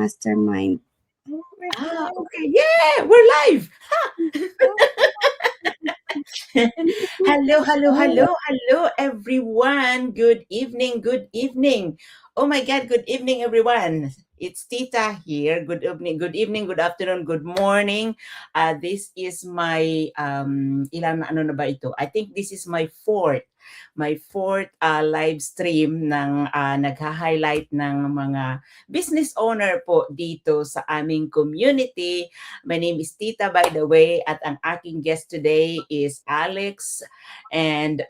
mastermind. Oh, Okay. Yeah, we're live. Hello, everyone. Good evening, good evening. Oh my God, good evening, everyone. It's Tita here. Good afternoon, good morning. This is my, ilan ano na ba ito? I think this is my fourth live stream ng nagha-highlight ng mga business owner po dito sa aming community. My name is Tita, by the way, at ang aking guest today is Alex. And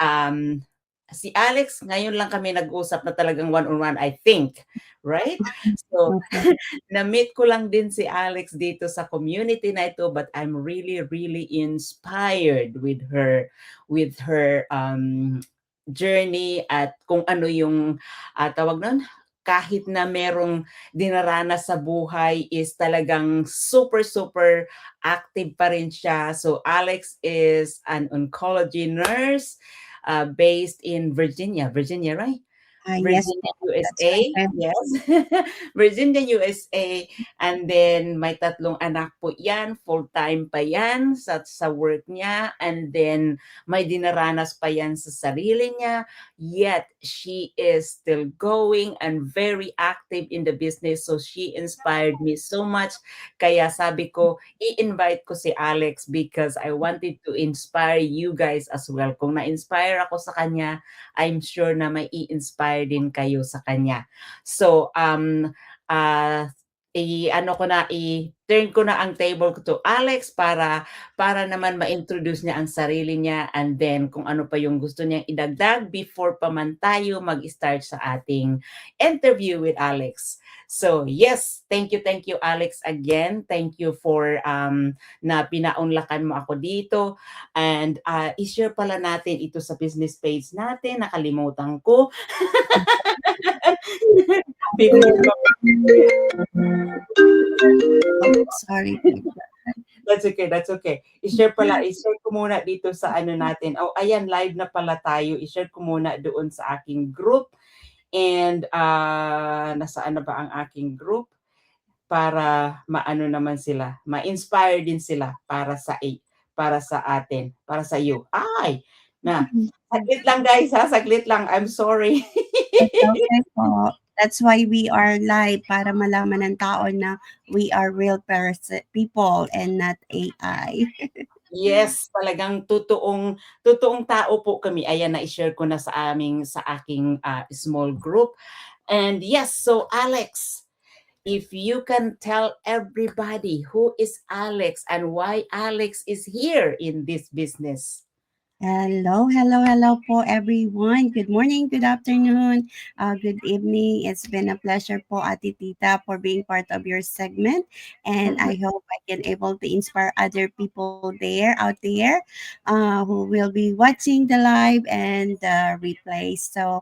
si Alex, ngayon lang kami nag-usap na talagang one-on-one, I think. Right? So, na-meet ko lang din si Alex dito sa community na ito, but I'm really, really inspired with her journey at kung ano yung tawag nun, kahit na merong dinaranas sa buhay is talagang super, super active pa rin siya. So Alex is an oncology nurse based in Virginia. Virginia, right? yes, Virginia, that's USA. right. Yes. Virginia, USA. And then may tatlong anak po yan. Full-time pa yan sa work niya. And then may dinaranas pa yan sa sarili niya. Yet, she is still going and very active in the business. So, she inspired me so much. Kaya sabi ko, i-invite ko si Alex because I wanted to inspire you guys as well. Kung na-inspire ako sa kanya, I'm sure na may i-inspire din kayo sa kanya. So, i-turn ko na ang table ko to Alex para naman ma-introduce niya ang sarili niya and then kung ano pa yung gusto niyang idagdag before pa man tayo mag-start sa ating interview with Alex. So, yes, thank you Alex again. Thank you for na pinaunlakan mo ako dito. And i-share pala natin ito sa business page natin. Nakalimutan ko. Sorry. That's okay. I-share ko muna dito sa ano natin. Oh, ayan, live na pala tayo. I-share ko muna doon sa aking group. And nasaan na ba ang aking group? Para maano naman sila, ma-inspire din sila para sa atin, para sa iyo. Ay, saglit lang guys ha, saglit lang. I'm sorry. Okay po. That's why we are live para malaman ng tao na we are real people and not AI. Yes, talagang totoong tao po kami. Ayan, na-share ko na sa aking small group. And yes, so Alex, if you can tell everybody who is Alex and why Alex is here in this business. Hello po everyone. Good morning, good afternoon, good evening. It's been a pleasure po, Ate Tita, for being part of your segment. And I hope I can able to inspire other people out there who will be watching the live and the replay. So,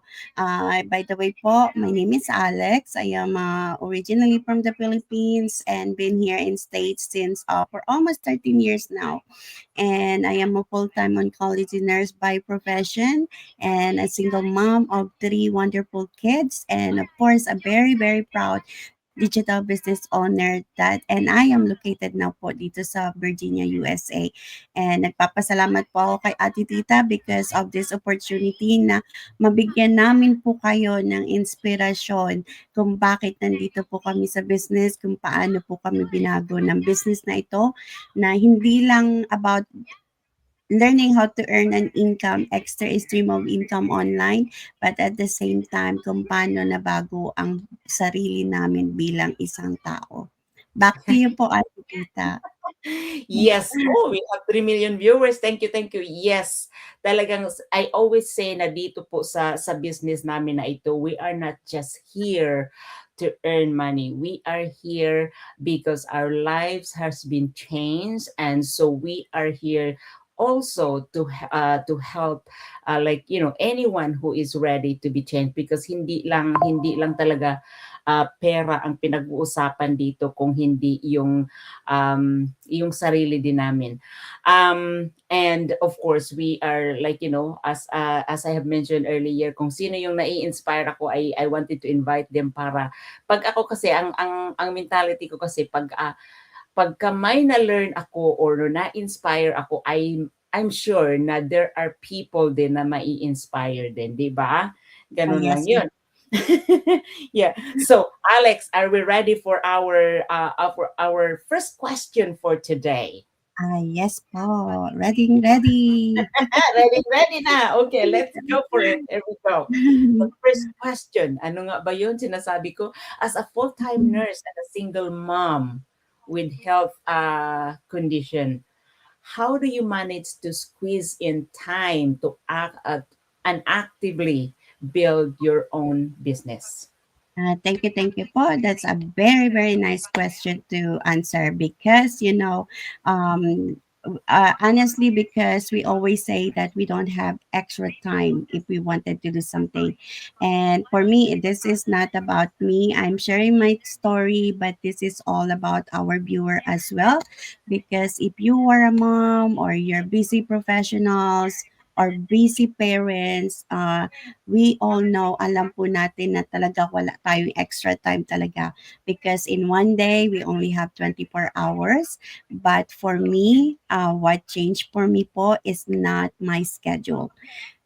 by the way po, my name is Alex. I am originally from the Philippines and been here in States since for almost 13 years now. And I am a full-time oncology nurse by profession and a single mom of three wonderful kids, and of course a very, very proud digital business owner that, and I am located now po dito sa Virginia, USA. And nagpapasalamat po ako kay Ate Tita because of this opportunity na mabigyan namin po kayo ng inspirasyon kung bakit nandito po kami sa business, kung paano po kami binago ng business na ito, na hindi lang about learning how to earn an income, extra stream of income online, but at the same time, kung paano nabago ang sarili namin bilang isang tao. Back to you po, Ate Tita. Yes. Oh, we have 3 million viewers. Thank you. Yes. Talagang I always say na dito po sa business namin na ito, we are not just here to earn money. We are here because our lives has been changed, and so we are here also to help like anyone who is ready to be changed, because hindi lang talaga pera ang pinag-uusapan dito kung hindi yung sarili din namin. And of course, we are like, as I have mentioned earlier, kung sino yung nai-inspire ako, I wanted to invite them para pag ako kasi ang mentality ko kasi pagka may na-learn ako or na-inspire ako, I'm sure na there are people din na mai-inspire din, 'di ba? Ganun lang Yes, 'yun. Yeah. So, Alex, are we ready for our first question for today? yes po. Ready, ready. Ready, ready na. Okay, let's go for it. Here we go. The first question, ano nga ba yun? Sinasabi ko, as a full-time nurse and a single mom with health condition, how do you manage to squeeze in time to act and actively build your own business? Thank you po. That's a very, very nice question to answer because, um, honestly, because we always say that we don't have extra time if we wanted to do something. And for me, this is not about me. I'm sharing my story, but this is all about our viewer as well. Because if you are a mom or you're busy professionals, or busy parents, we all know, alam po natin na talaga wala tayong extra time talaga. Because in one day, we only have 24 hours. But for me, what changed for me po is not my schedule.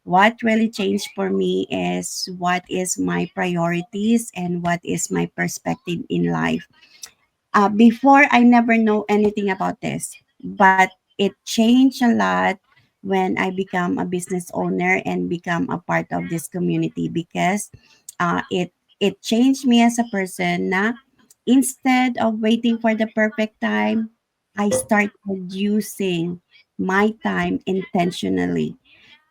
What really changed for me is what is my priorities and what is my perspective in life. Before, I never know anything about this, but it changed a lot when I become a business owner and become a part of this community because it changed me as a person na instead of waiting for the perfect time, I started using my time intentionally.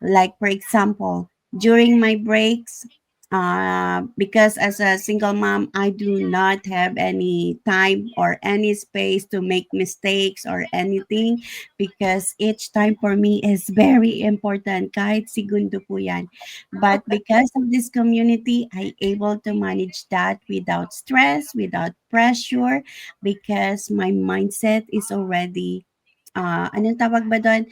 Like, for example, during my breaks, because as a single mom, I do not have any time or any space to make mistakes or anything because each time for me is very important. Kahit segundo po yan. But because of this community, I able to manage that without stress, without pressure, because my mindset is already anong tawag ba do'n?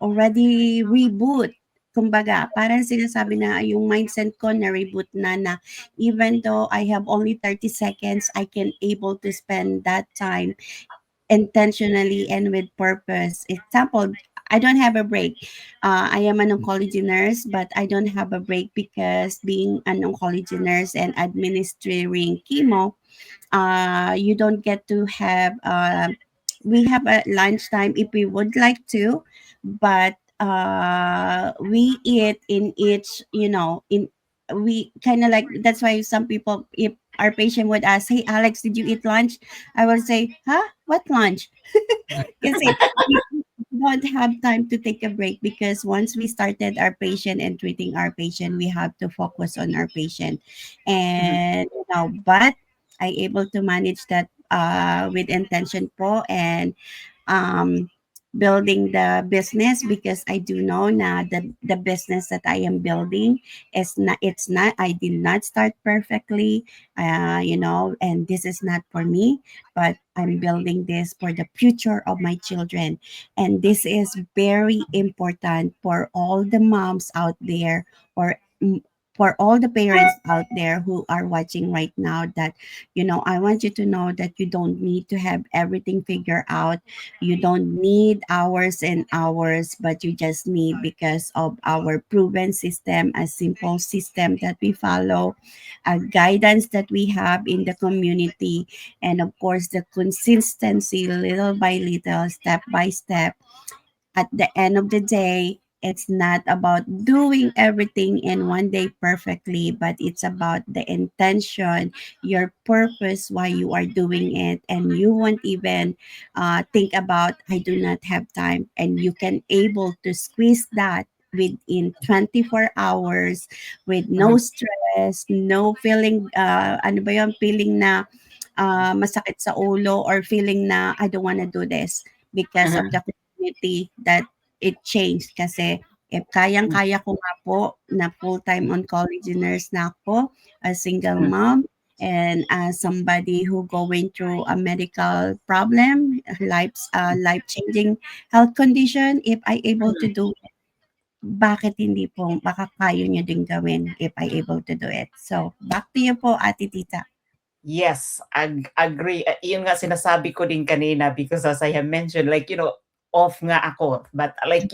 Already reboot. Kumbaga, parang sinasabi na yung mindset ko na-reboot na even though I have only 30 seconds, I can able to spend that time intentionally and with purpose. Example, I don't have a break. I am an oncology nurse, but I don't have a break because being an oncology nurse and administering chemo, you don't get to have we have a lunchtime if we would like to, but we eat in each, in we kind of like, that's why some people, if our patient would ask, hey Alex, did you eat lunch, I would say, huh, what lunch? Kasi we don't have time to take a break because once we started our patient and treating our patient, we have to focus on our patient. Mhm, And but I able to manage that with intention po and um, building the business because I do know na the business that I am building is not, it's not, I did not start perfectly, and this is not for me, but I'm building this for the future of my children. And this is very important for all the moms out there, or for all the parents out there who are watching right now, that I want you to know that you don't need to have everything figured out. You don't need hours and hours, but you just need, because of our proven system, a simple system that we follow, a guidance that we have in the community, and of course, the consistency, little by little, step by step. At the end of the day, it's not about doing everything in one day perfectly, but it's about the intention, your purpose, why you are doing it. And you won't even think about, I do not have time. And you can able to squeeze that within 24 hours with no mhm, stress, no feeling, ano ba yun, feeling na masakit sa ulo, or feeling na I don't want to do this because of mhm, the community that it changed. Kasi if kayang-kaya ko nga po na full-time oncology nurse na ako, a single mhm, mom, and as somebody who going through a medical problem, life changing health condition, if I able to do it, bakit hindi po makakayo nyo din gawin if I able to do it. So, back to you po, Ate Tita. Yes, agree. Yun nga sinasabi ko din kanina because as I have mentioned, like, off nga ako. But like,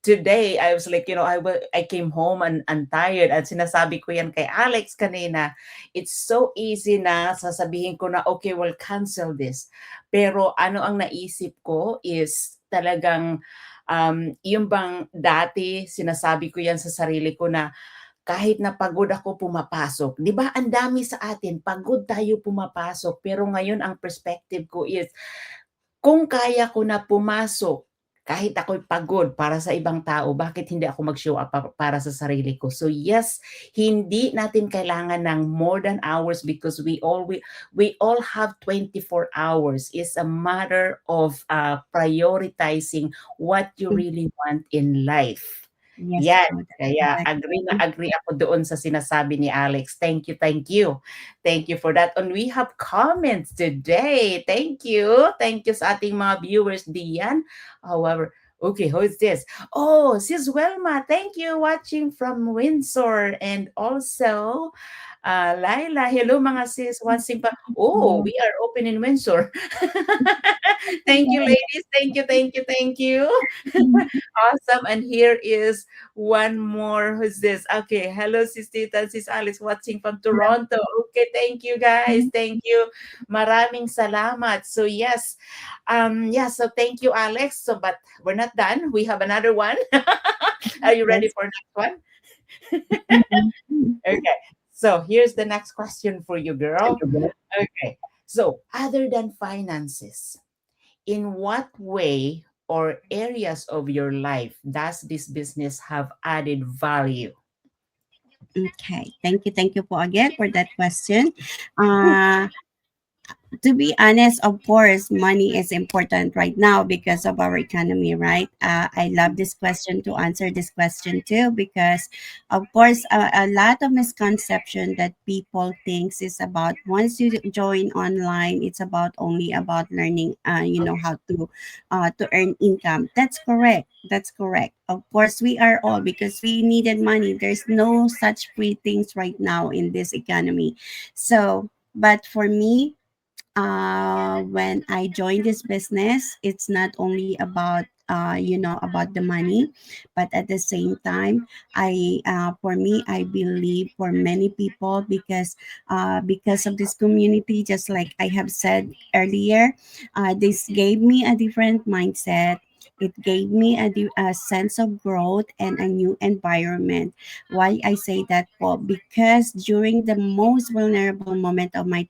today I was like, I came home and tired at sinasabi ko yan kay Alex kanina. It's so easy na sasabihin ko na, okay, we'll cancel this. Pero ano ang naisip ko is talagang yung bang dati sinasabi ko yan sa sarili ko na kahit na pagod ako pumapasok. 'Di ba ang dami sa atin, pagod tayo pumapasok. Pero ngayon ang perspective ko is, kung kaya ko na pumasok kahit ako'y pagod para sa ibang tao, bakit hindi ako mag-show up para sa sarili ko? So yes, hindi natin kailangan ng more than hours because we all have 24 hours. It's a matter of prioritizing what you really want in life. Yes Yan, po, that's kaya correct. agree na agree ako doon sa sinasabi ni Alex. Thank you, thank you. Thank you for that. And we have comments today. Thank you. Thank you sa ating mga viewers diyan. However, okay, who is this? Oh, Sis Welma. Thank you watching from Windsor. And also, Laila. Hello mga sis. Watching pa. Oh, we are open in Windsor. Thank you, ladies. Thank you, thank you, thank you. Awesome. And here is one more. Who's this? Okay. Hello, Sis Tita, Sis Alice, watching from Toronto. Okay. Thank you, guys. Thank you. Maraming salamat. So, yes. Yeah. So, thank you, Alex. So, but we're not done. We have another one. Are you ready Yes. for next one? Mhm. Okay. So, here's the next question for you, girl. Okay. So, other than finances, in what way or areas of your life does this business have added value? Okay. Thank you po again for that question. Uh, to be honest, of course, money is important right now because of our economy, right? I love this question to answer this question too because, of course, a lot of misconception that people thinks is about once you join online, it's about only about learning, how to earn income. That's correct. That's correct. Of course, we are all because we needed money. There's no such free things right now in this economy. So, but for me, when I joined this business, it's not only about about the money, but at the same time, for me, I believe for many people because of this community, just like I have said earlier, this gave me a different mindset. It gave me a sense of growth and a new environment. Why I say that? Po? Because during the most vulnerable moment of my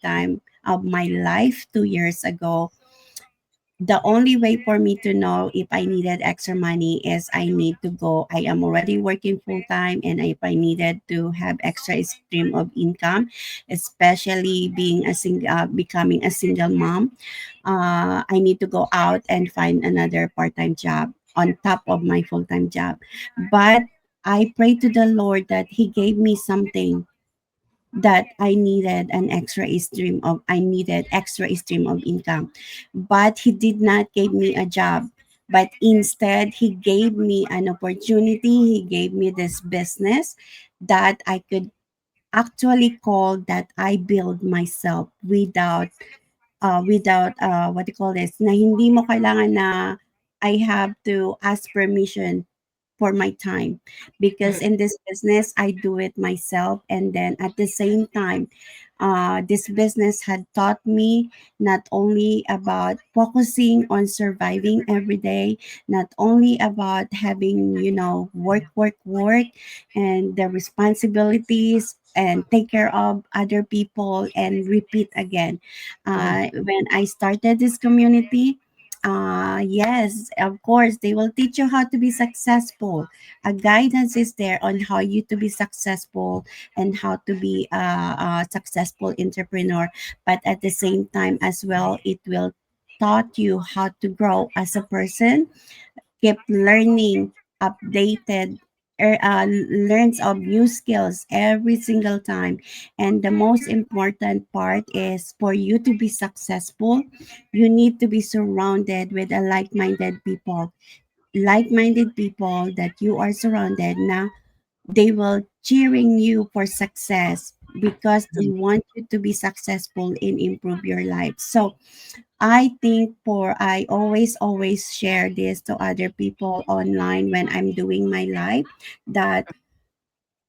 life 2 years ago, the only way for me to know if I needed extra money is I need to go. I am already working full time, and if I needed to have extra stream of income, especially becoming a single mom, I need to go out and find another part time job on top of my full time job. But I pray to the Lord that He gave me something that I needed extra stream of income. But he did not give me a job. But instead he gave me an opportunity. He gave me this business that I could actually call that I build myself without what do you call this, na hindi mo kailangan na I have to ask permission for my time, because in this business I do it myself. And then at the same time, this business had taught me not only about focusing on surviving every day, not only about having, work, and the responsibilities and take care of other people and repeat again. When I started this community, yes, of course, they will teach you how to be successful. A guidance is there on how you to be successful and how to be a successful entrepreneur. But at the same time as well, it will taught you how to grow as a person, keep learning, updated, learns of new skills every single time. And the most important part is for you to be successful, you need to be surrounded with a like-minded people. Like-minded people that you are surrounded now, they will cheering you for success because they want you to be successful and improve your life. So I think for I always share this to other people online when I'm doing my life, that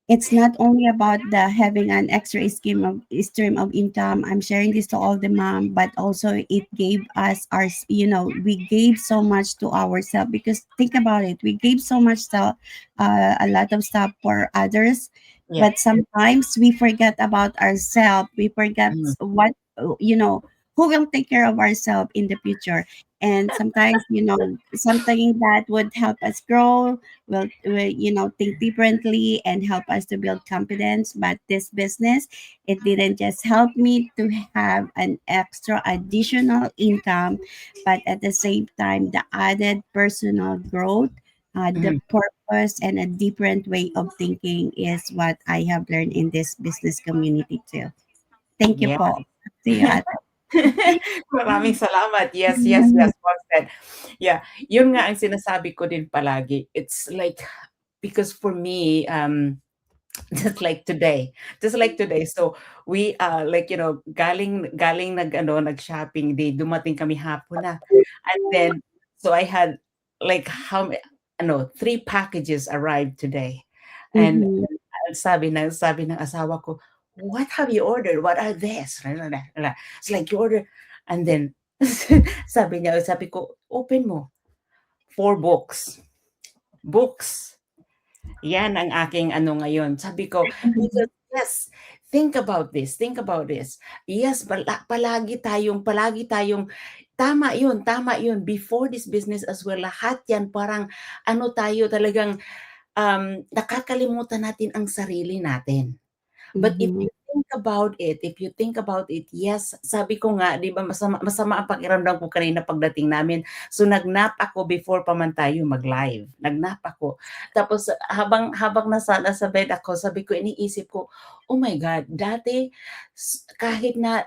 it's not only about the having an extra stream of income. I'm sharing this to all the mom, but also it gave us our, we gave so much to ourselves, because think about it, we gave so much stuff, a lot of stuff for others, Yeah. but sometimes we forget about ourselves. We forget Mm. what, who will take care of ourselves in the future. And sometimes, something that would help us grow will think differently and help us to build confidence. But this business, it didn't just help me to have an extra additional income, but at the same time the added personal growth, the Mm. purpose, and a different way of thinking is what I have learned in this business community too. Thank you Yeah. po. See you at. Maraming salamat. Yes, yes, yes, well said. Yeah, yun nga ang sinasabi ko din palagi. It's like, because for me, just like today, so we like, galing nag-shopping day, dumating kami hapon na, and then so I had like three packages arrived today. And Mhm. sabi ng asawa ko, what have you ordered, what are this? It's like, you order, and then sabi ko, open mo, four books. Yan ang aking ano ngayon. Sabi ko, because yes, think about this. Yes, palagi tayong, tama yun, before this business as well, lahat yan parang ano tayo talagang, nakakalimutan natin ang sarili natin. But Mhm. if you think about it, yes, sabi ko nga, 'di ba, masama ang pakiramdam ko kanina pagdating namin. So nag-nap ako before pa man tayo mag-live. Nag-nap ako. Tapos habang nasa bed ako, sabi ko, iniisip ko, "Oh my God, dati kahit na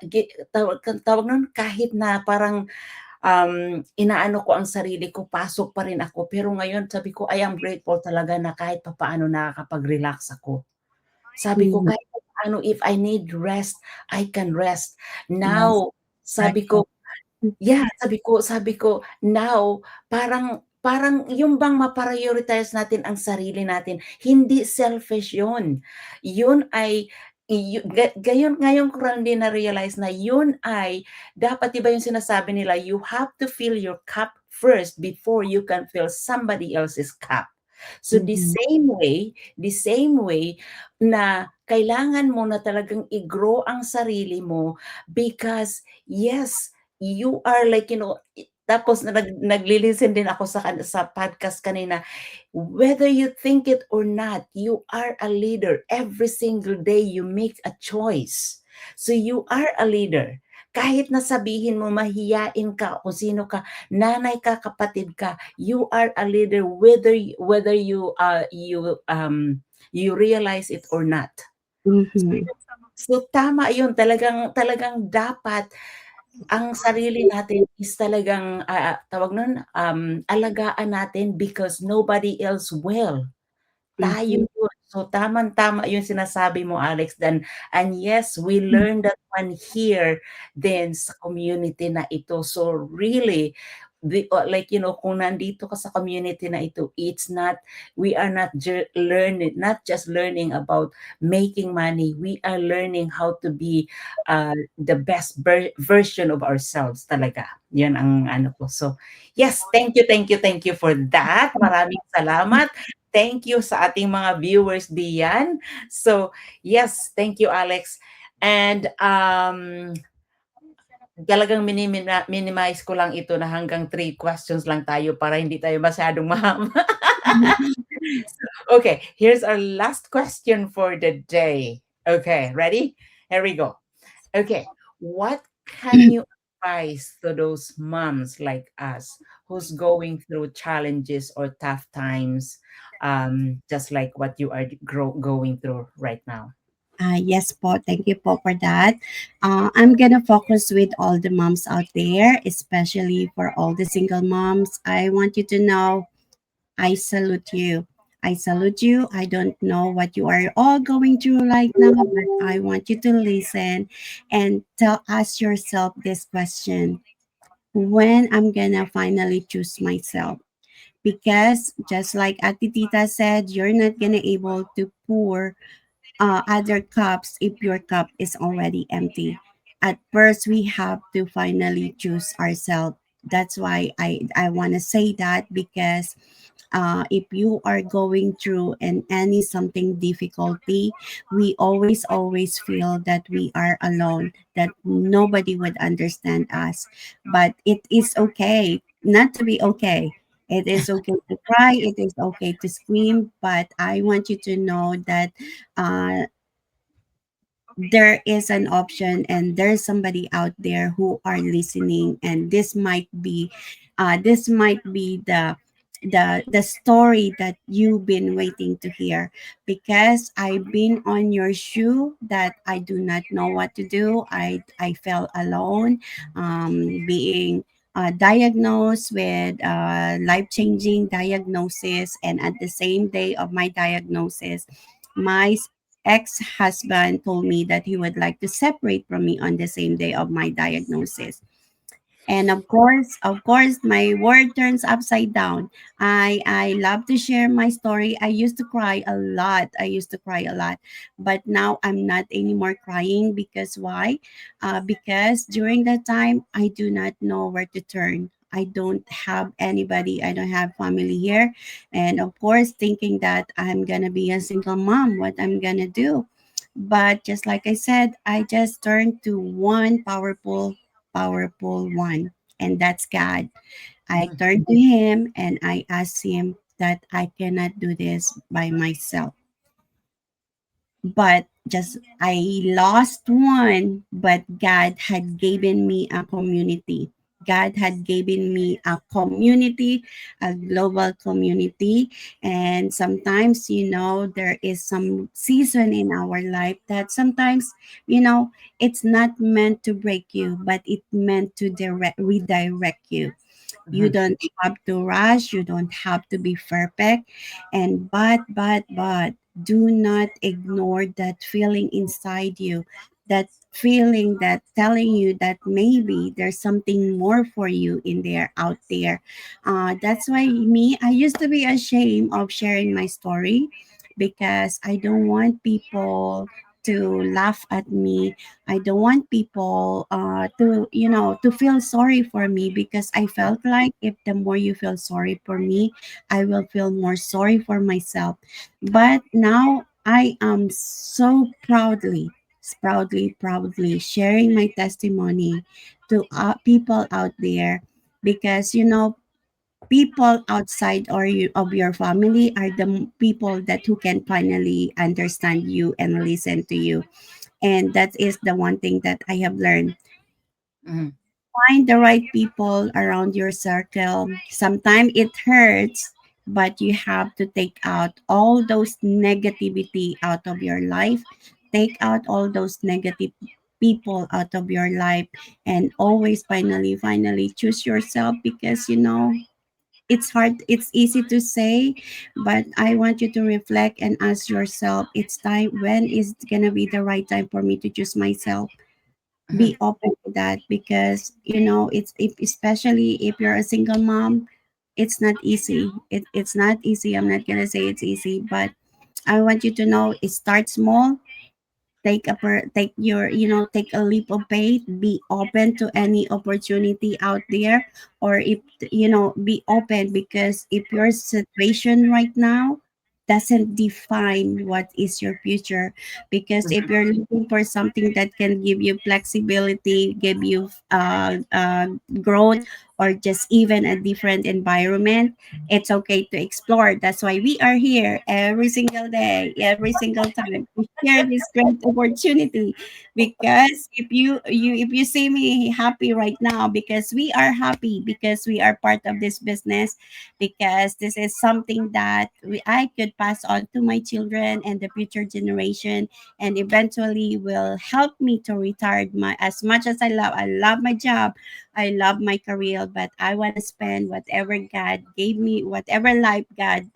tawag nun, kahit na parang inaano ko ang sarili ko, pasok pa rin ako. Pero ngayon sabi ko, I am grateful talaga na kahit papaano nakakapag-relax ako." Sabi ko, Mhm. kahit papaano, if I need rest, I can rest. Yes. Now, sabi ko, yeah, sabi ko, now, parang parang yung bang ma-prioritize natin ang sarili natin, hindi selfish yun. Yun ay ngayon ko lang din na-realize na yun ay dapat, 'di ba yung sinasabi nila, you have to fill your cup first before you can fill somebody else's cup. So Mhm. the same way na kailangan mo na talagang i-grow ang sarili mo, because yes, you are like, tapos nagli-listen din ako sa podcast kanina. Whether you think it or not, you are a leader. Every single day you make a choice. So you are a leader. Kahit na sabihin mo mahiyain ka, kung sino ka, nanay ka, kapatid ka, you are a leader, whether you realize it or not. Mhm. So tama 'yun, talagang dapat ang sarili natin is talagang, tawag nun, alagaan natin, because nobody else will. Tayo Mhm. yun. So tamang-tama yung sinasabi mo, Alex, and yes, we learned that one here din sa community na ito. So really, like, kung nandito ka sa community na ito, it's not, we are not just learning about making money, we are learning how to be the best version of ourselves talaga. Yan ang ano ko. So, yes, thank you for that. Maraming salamat. Thank you sa ating mga viewers diyan. So, yes, thank you, Alex. And talagang minimize ko lang ito na hanggang 3 questions lang tayo para hindi tayo masyadong mahaba. Okay, here's our last question for the day. Okay, ready? Here we go. Okay, what can you advice to those moms like us who's going through challenges or tough times, just like what you are going through right now? Yes po, thank you po for that. I'm gonna focus with all the moms out there, especially for all the single moms. I want you to know I salute you. I salute you. I don't know what you are all going through right now, but I want you to listen and ask yourself this question: when I'm gonna finally choose myself? Because just like Ati Tita said, you're not gonna able to pour other cups if your cup is already empty. At first, we have to finally choose ourselves. That's why I want to say that, because if you are going through and any something difficulty, we always feel that we are alone, that nobody would understand us. But it is okay not to be okay. It is okay to cry, it is okay to scream, but I want you to know that uh, there is an option and there's somebody out there who are listening, and this might be the story that you've been waiting to hear. Because I've been on your shoe, that I do not know what to do. I felt alone, being diagnosed with life-changing diagnosis, and at the same day of my diagnosis, my ex-husband told me that he would like to separate from me on the same day of my diagnosis. And of course, my world turns upside down. I love to share my story. I used to cry a lot. I used to cry a lot, but now I'm not anymore crying. Because why? Because during that time, I do not know where to turn. I don't have anybody. I don't have family here, and of course, thinking that I'm gonna be a single mom, what I'm gonna do. But just like I said, I just turned to one powerful one, and that's God. I Mhm. turned to Him and I asked Him that I cannot do this by myself. But just I lost one, but God had given me a community. God had given me a community, a global community. And sometimes, there is some season in our life that sometimes, it's not meant to break you, but it meant to redirect you. You Mhm. don't have to rush, you don't have to be perfect. And but do not ignore that feeling inside you, that feeling that telling you that maybe there's something more for you in there, out there. That's why me, I used to be ashamed of sharing my story, because I don't want people to laugh at me. I don't want people to feel sorry for me, because I felt like if the more you feel sorry for me, I will feel more sorry for myself. But now I am so proudly sharing my testimony to people out there, because people outside of your family are the people that who can finally understand you and listen to you. And that is the one thing that I have learned. Mhm. Find the right people around your circle. Sometimes it hurts, but you have to take out all those negativity out of your life. Take out all those negative people out of your life, and always finally choose yourself. Because it's hard, it's easy to say, but I want you to reflect and ask yourself, it's time, when is gonna be the right time for me to choose myself? Mhm. Be open to that, because especially if you're a single mom, it's not easy. It's not easy. I'm not gonna say it's easy, but I want you to know, it starts small. Take a leap of faith. Be open to any opportunity out there. Or if be open, because if your situation right now doesn't define what is your future. Because if Mhm. you're looking for something that can give you flexibility, give you growth, or just even a different environment, it's okay to explore. That's why we are here every single day, every single time to share this great opportunity. Because if you see me happy right now, because we are happy, because we are part of this business, because this is something that I could pass on to my children and the future generation, and eventually will help me to retire my, as much as I love my job, I love my career, but I want to spend whatever God gave me, whatever life God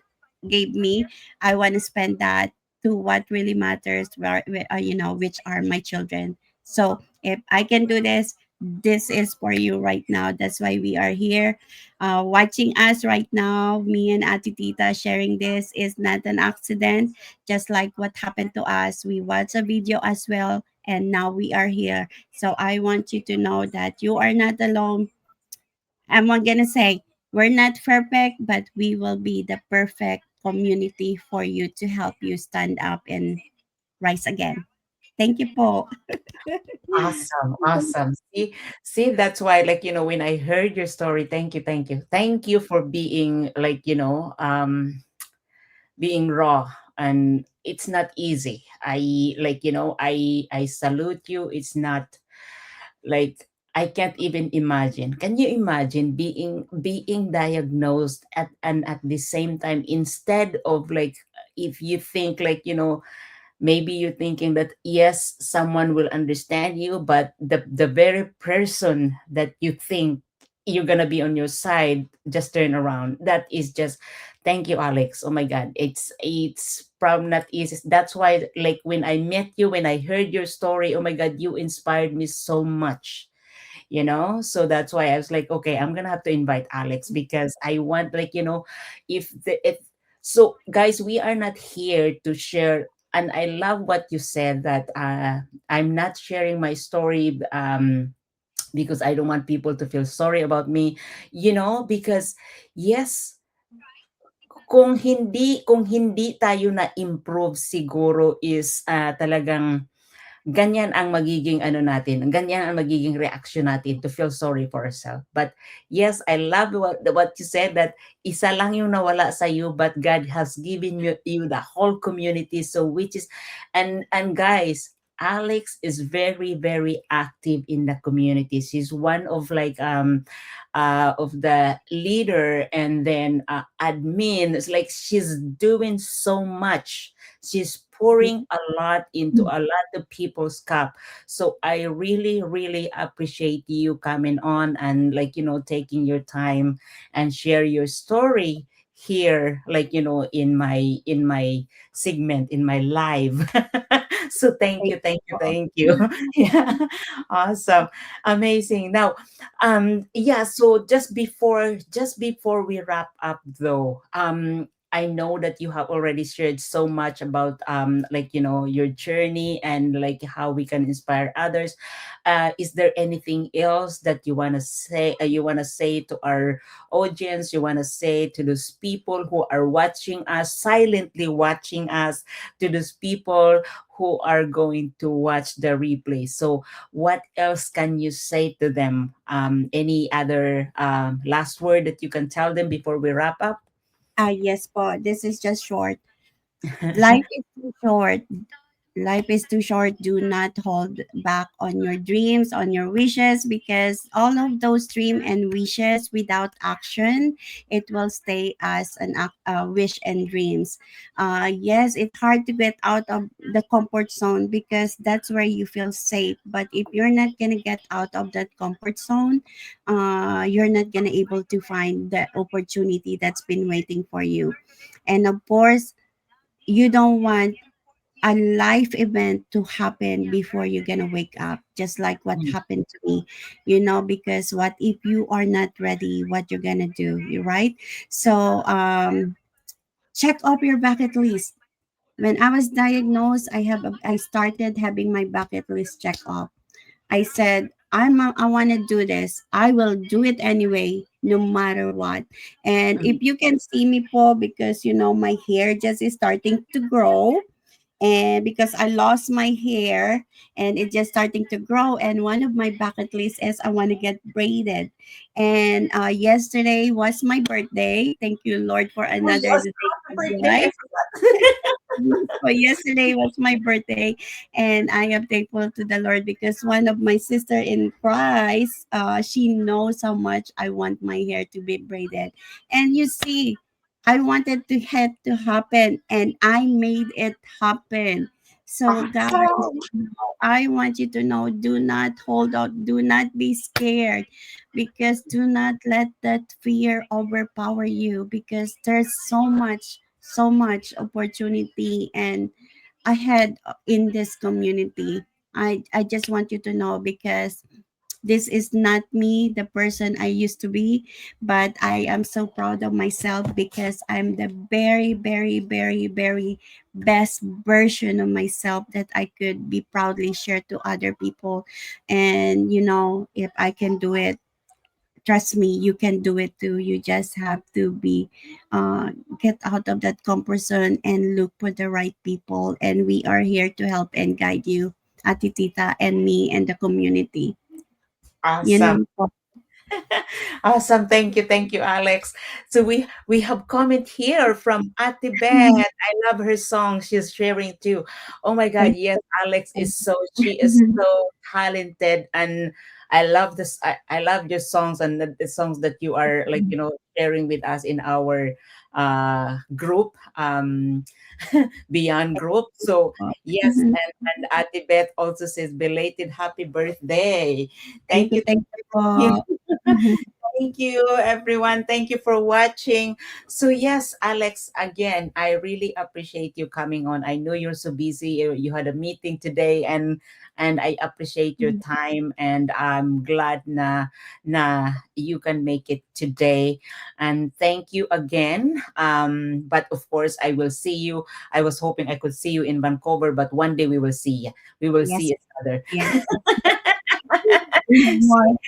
gave me, I want to spend that to what really matters, which are my children. So if I can do this, this is for you right now. That's why we are here, watching us right now. Me and Ati Tita sharing this is not an accident. Just like what happened to us, we watched a video as well, and now we are here. So I want you to know that you are not alone. I'm not gonna say we're not perfect, but we will be the perfect community for you to help you stand up and rise again. Thank you po. Awesome, awesome. See, that's why, like, when I heard your story, thank you, thank you. Thank you for being, like, being raw. And it's not easy. I salute you. It's not, like, I can't even imagine. Can you imagine being diagnosed at the same time, instead of, like, if you think, like, maybe you're thinking that yes, someone will understand you, but the very person that you think you're gonna be on your side just turn around. That is just, thank you, Alex. Oh my God, it's probably not easy. That's why, like, when I met you, when I heard your story, oh my God, you inspired me so much. So that's why I was like, okay, I'm gonna have to invite Alex, because I want, like, if so, guys, we are not here to share. And I love what you said, that I'm not sharing my story, because I don't want people to feel sorry about me, because yes, kung hindi tayo na improve, siguro is talagang ganyan ang magiging ano natin, ganyan ang magiging reaction natin, to feel sorry for ourselves. But yes, I love what you said, that isa lang yung nawala sa you, but God has given you the whole community. So which is, and guys, Alex is very, very active in the community. She's one of, like, of the leader, and then admin. It's like she's doing so much. She's pouring a lot into a lot of people's cup. So I really, really appreciate you coming on, and, like, taking your time and share your story here, like, in my segment, in my live. So thank Thank you, thank you, you po. thank you. Yeah, awesome, amazing. Now, yeah, so just before we wrap up, though, I know that you have already shared so much about, like, your journey, and, like, how we can inspire others. Is there anything else that you want to say to our audience, you want to say to those people who are watching us, silently watching us, to those people who are going to watch the replay? So what else can you say to them? Any other last word that you can tell them before we wrap up? Yes po. This is just short. Life is too short. Life is too short. Do not hold back on your dreams, on your wishes, because all of those dreams and wishes without action, it will stay as wish and dreams. Yes, it's hard to get out of the comfort zone because that's where you feel safe. But if you're not gonna get out of that comfort zone, you're not gonna able to find the opportunity that's been waiting for you. And of course, you don't want a life event to happen before you're gonna wake up, just like what Mm, happened to me, because what if you are not ready, what you're gonna do, you right? So check off your bucket list. When I was diagnosed, I started having my bucket list check off. I said, I want to do this. I will do it anyway, no matter what. And mm, if you can see me, Paul, because my hair just is starting to grow, and because I lost my hair and it's just starting to grow. And one of my bucket lists is I want to get braided. And yesterday was my birthday. Thank you, Lord, for Oh another yes, day happy of birthday! I life. forgot. So yesterday was my birthday, and I am thankful to the Lord because one of my sister in Christ, she knows how much I want my hair to be braided, and you see, I wanted to have to happen, and I made it happen. So guys, Awesome. I want you to know: do not hold out, do not be scared, because do not let that fear overpower you. Because there's so much opportunity and ahead in this community. I just want you to know because this is not me, the person I used to be, but I am so proud of myself because I'm the very, very, very, very best version of myself that I could be proudly share to other people. And if I can do it, trust me, you can do it too. You just have to be get out of that comfort zone and look for the right people, and we are here to help and guide you, Ati Tita, and me and the community, you Awesome. know. Awesome. Thank you, Alex. So we have comment here from Ate Beth. I love her song. She's sharing too. Oh my God, Thank yes, Alex is so she is you. so talented, and I love this. I love your songs and the songs that you are like sharing with us in our group, beyond group. So yes, and Ate Beth also says belated happy birthday. Thank you. Thank you You. po. Thank you, everyone. Thank you for watching. So, yes, Alex, again, I really appreciate you coming on. I know you're so busy. You had a meeting today, and I appreciate your time. And I'm glad na you can make it today. And thank you again. But of course, I will see you. I was hoping I could see you in Vancouver, but one day we will see. We will Yes, see each other. yes.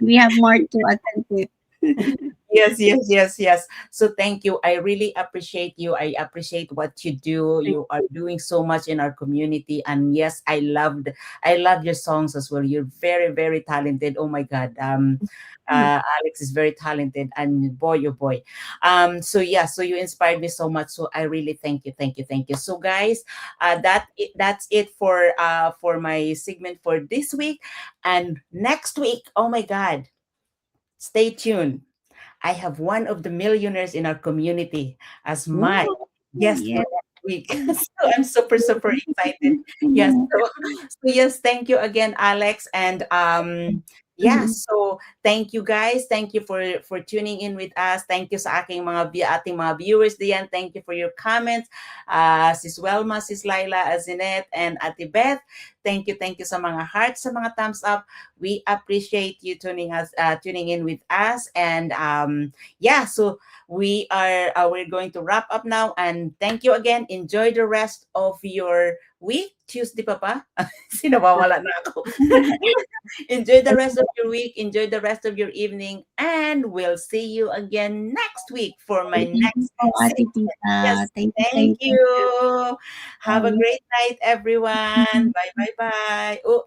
We have more to attend to. Yes, yes, yes, yes. So thank you. I really appreciate you. I appreciate what you do. You are doing so much in our community. And yes, I love your songs as well. You're very, very talented. Oh my God. Alex is very talented, and boy, oh boy. So yeah, so you inspired me so much. So I really thank you, thank you, thank you. So guys, that's it for my segment for this week. And next week, oh my God, stay tuned. I have one of the millionaires in our community as my Wow. guest for Yes. next week. So I'm super, super excited. Yes. So yes, thank you again, Alex. And yeah, so thank you guys. Thank you for tuning in with us. Thank you sa ating mga viewers diyan. Thank you for your comments. Sis Welma, Sis Laila, Azinet, and Ate Beth. Thank you sa mga hearts, sa mga thumbs up. We appreciate you tuning in with us. And yeah, so we're going to wrap up now. And thank you again. Enjoy the rest of your week. Tuesday pa pa? Sinawawala na ako. Enjoy the rest of your week. Enjoy the rest of your evening. And we'll see you again next week for my Thank you next po, Ate segment. Tita. Yes, Thank you, thank thank you. you. Have a great night, everyone. Bye, bye, bye. Oh,